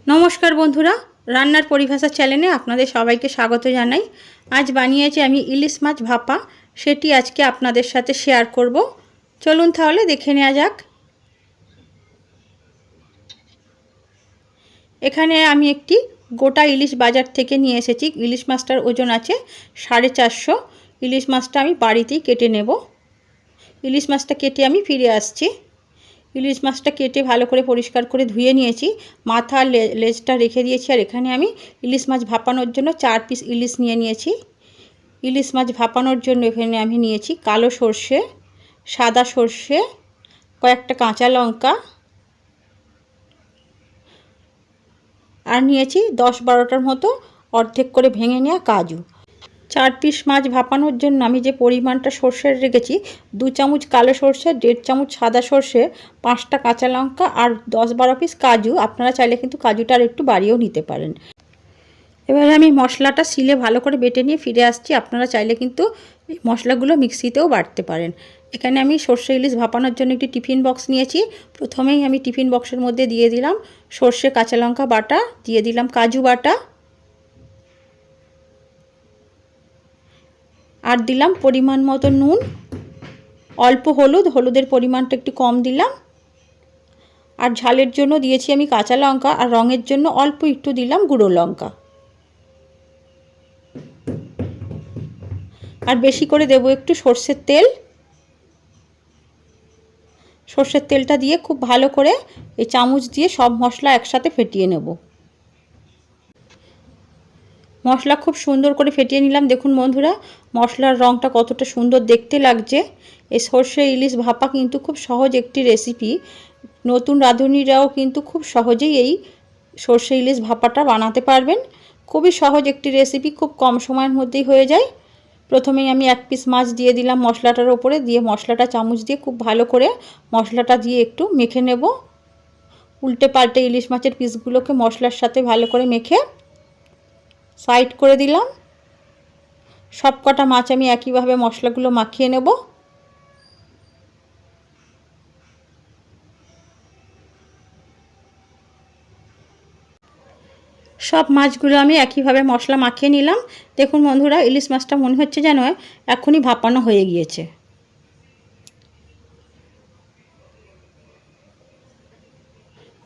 নমস্কার বন্ধুরা, রান্নার পরিভাষা চ্যানেলে আপনাদের সবাইকে স্বাগত জানাই। আজ বানিয়েছি আমি ইলিশ মাছ ভাপা, সেটি আজকে আপনাদের সাথে শেয়ার করব। চলুন তাহলে দেখে নেওয়া যাক। এখানে আমি একটি গোটা ইলিশ বাজার থেকে নিয়ে এসেছি। ইলিশ মাছটার ওজন আছে 450। ইলিশ মাছটা আমি বাড়িতেই কেটে নেব। ইলিশ মাছটা কেটে আমি ফিরে আসছি। ইলিশ মাছটা কেটে ভালো করে পরিষ্কার করে ধুয়ে নিয়েছি, মাথা লেজটা রেখে দিয়েছি। আর এখানে আমি ইলিশ মাছ ভাপানোর জন্য 4 পিস ইলিশ নিয়ে নিয়েছি। ইলিশ মাছ ভাপানোর জন্য এখানে আমি নিয়েছি কালো সর্ষে, সাদা সর্ষে, কয়েকটা কাঁচা লঙ্কা, আর নিয়েছি 10-12টার মতো অর্ধেক করে ভেঙে নেওয়া কাজু। 4 পিস মাছ ভাপানোর জন্য আমি যে পরিমাণটা সর্ষের রেখেছি, 2 চামচ কালো সর্ষে, 1.5 চামচ সাদা সর্ষে, 5টা কাঁচা লঙ্কা আর 10-12 পিস কাজু। আপনারা চাইলে কিন্তু কাজুটা আর একটু বাড়িয়েও নিতে পারেন। এবারে আমি মশলাটা শিলে ভালো করে বেটে নিয়ে ফিরে আসছি। আপনারা চাইলে কিন্তু এই মশলাগুলো মিক্সিতেও বাটতে পারেন। এখানে আমি সর্ষে ইলিশ ভাপানোর জন্য একটি টিফিন বক্স নিয়েছি। প্রথমেই আমি টিফিন বক্সের মধ্যে দিয়ে দিলাম সর্ষে কাঁচা লঙ্কা বাটা, দিয়ে দিলাম কাজু বাটা, আর দিলাম পরিমাণ মতো নুন, অল্প হলুদের পরিমাণটা একটু কম দিলাম, আর ঝালের জন্য দিয়েছি আমি কাঁচা লঙ্কা, আর রঙের জন্য অল্প একটু দিলাম গুঁড়ো লঙ্কা। আর বেশি করে দেব একটু সর্ষের তেল। সর্ষের তেলটা দিয়ে খুব ভালো করে এই চামচ দিয়ে সব মশলা একসাথে ফেটিয়ে নেব। মশলা খুব সুন্দর করে ফেটিয়ে নিলাম। দেখুন বন্ধুরা, মশলার রঙটা কতটা সুন্দর দেখতে লাগছে। এই সর্ষে ইলিশ ভাপা কিন্তু খুব সহজ একটি রেসিপি। নতুন রাঁধুনিরাও কিন্তু খুব সহজেই এই সর্ষে ইলিশ ভাপাটা বানাতে পারবেন। খুবই সহজ একটি রেসিপি, খুব কম সময়ের মধ্যেই হয়ে যায়। প্রথমেই আমি 1 পিস মাছ দিয়ে দিলাম মশলাটার ওপরে, দিয়ে মশলাটা চামচ দিয়ে খুব ভালো করে মশলাটা দিয়ে একটু মেখে নেব। উল্টে পাল্টে ইলিশ মাছের পিসগুলোকে মশলার সাথে ভালো করে মেখে সাইড করে দিলাম। সব কটা মাছ আমি একইভাবে মশলাগুলো মাখিয়ে নেব। সব মাছগুলো আমি একইভাবে মশলা মাখিয়ে নিলাম। দেখুন বন্ধুরা, ইলিশ মাছটা মনে হচ্ছে যেন এখনই ভাপানো হয়ে গিয়েছে।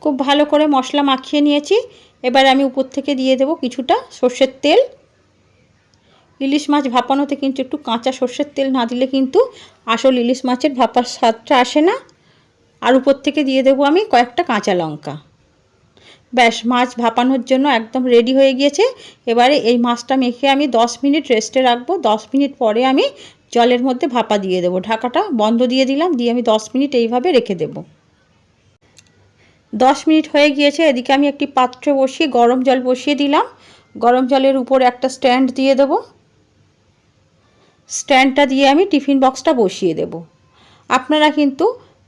খুব ভালো করে মশলা মাখিয়ে নিয়েছি। এবার আমি উপর থেকে দিয়ে দেব কিছুটা সর্ষের তেল। ইলিশ মাছ ভাপানোতে কিন্তু একটু কাঁচা সর্ষের তেল না দিলে কিন্তু আসল ইলিশ মাছের ভাপার স্বাদটা আসে না। আর উপর থেকে দিয়ে দেব আমি কয়েকটা কাঁচা লঙ্কা। ব্যাস, মাছ ভাপানোর জন্য একদম রেডি হয়ে গিয়েছে। এবারে এই মাছটা মেখে আমি 10 মিনিট রেস্টে রাখবো। 10 মিনিট পরে আমি জলের মধ্যে ভাপা দিয়ে দেবো। ঢাকাটা বন্ধ দিয়ে দিলাম, দিয়ে আমি 10 মিনিট এইভাবে রেখে দেব। 10 মিনিট হয়ে গিয়েছে। এদিকে আমি একটি পাত্র বসিয়ে গরম জল বসিয়ে দিলাম। গরম জলের উপর একটা স্ট্যান্ড দিয়ে দেব। স্ট্যান্ডটা দিয়ে আমি টিফিন বক্সটা বসিয়ে দেব। আপনারা কিন্তু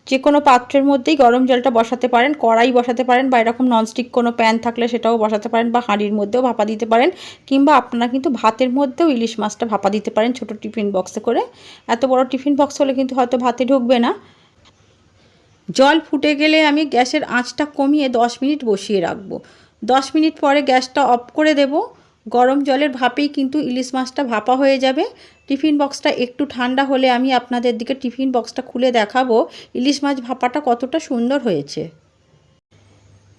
যে কোনো পাত্রের মধ্যেই গরম জলটা বসাতে পারেন, কড়াই বসাতে পারেন, বা এরকম ননস্টিক কোনো প্যান থাকলে সেটাও বসাতে পারেন, বা হাঁড়ির মধ্যেও ভাপা দিতে পারেন, কিংবা আপনারা কিন্তু ভাতের মধ্যেও ইলিশ মাছটা ভাপা দিতে পারেন ছোট টিফিন বক্সে করে। এত বড় টিফিন বক্স হলে কিন্তু হয়তো ভাতে ঢুকবে না। জল ফুটে গেলে আমি গ্যাসের আঁচটা কমিয়ে 10 মিনিট বসিয়ে রাখবো। 10 মিনিট পরে গ্যাসটা অফ করে দেব। গরম জলের ভাপেই কিন্তু ইলিশ মাছটা ভাপা হয়ে যাবে। টিফিন বক্সটা একটু ঠান্ডা হলে আমি আপনাদের দিকে টিফিন বক্সটা খুলে দেখাবো ইলিশ মাছ ভাপাটা কতটা সুন্দর হয়েছে।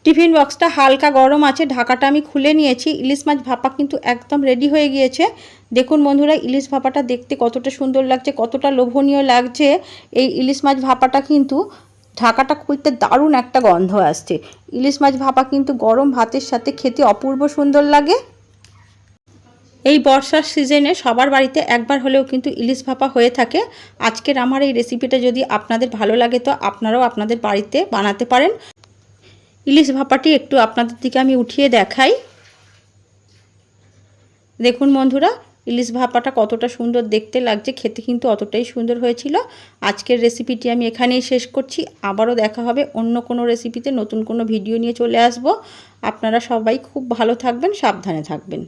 টিফিন বক্সটা হালকা গরম আছে, ঢাকাটা আমি খুলে নিয়েছি। ইলিশ মাছ ভাপা কিন্তু একদম রেডি হয়ে গিয়েছে। দেখুন বন্ধুরা, ইলিশ ভাপাটা দেখতে কতটা সুন্দর লাগছে, কতটা লোভনীয় লাগছে। এই ইলিশ মাছ ভাপাটা কিন্তু ঢাকাটা খুলতে দারুণ একটা গন্ধ আসছে। ইলিশ মাছ ভাপা কিন্তু গরম ভাতের সাথে খেতে অপূর্ব সুন্দর লাগে। এই বর্ষার সিজনে সবার বাড়িতে একবার হলেও কিন্তু ইলিশ ভাপা হয়ে থাকে। আজকের আমার এই রেসিপিটা যদি আপনাদের ভালো লাগে তো আপনারাও আপনাদের বাড়িতে বানাতে পারেন। ইলিশ ভাপাটি একটু আপনাদের দিকে আমি উঠিয়ে দেখাই। দেখুন বন্ধুরা, ইলিশ ভাপাটা কতটা সুন্দর দেখতে লাগছে, খেতে কিন্তু অতটাই সুন্দর হয়েছিল। আজকের রেসিপিটি আমি এখানেই শেষ করছি। আবারও দেখা হবে অন্য কোনো রেসিপিতে, নতুন কোনো ভিডিও নিয়ে চলে আসব। আপনারা সবাই খুব ভালো থাকবেন, সাবধানে থাকবেন।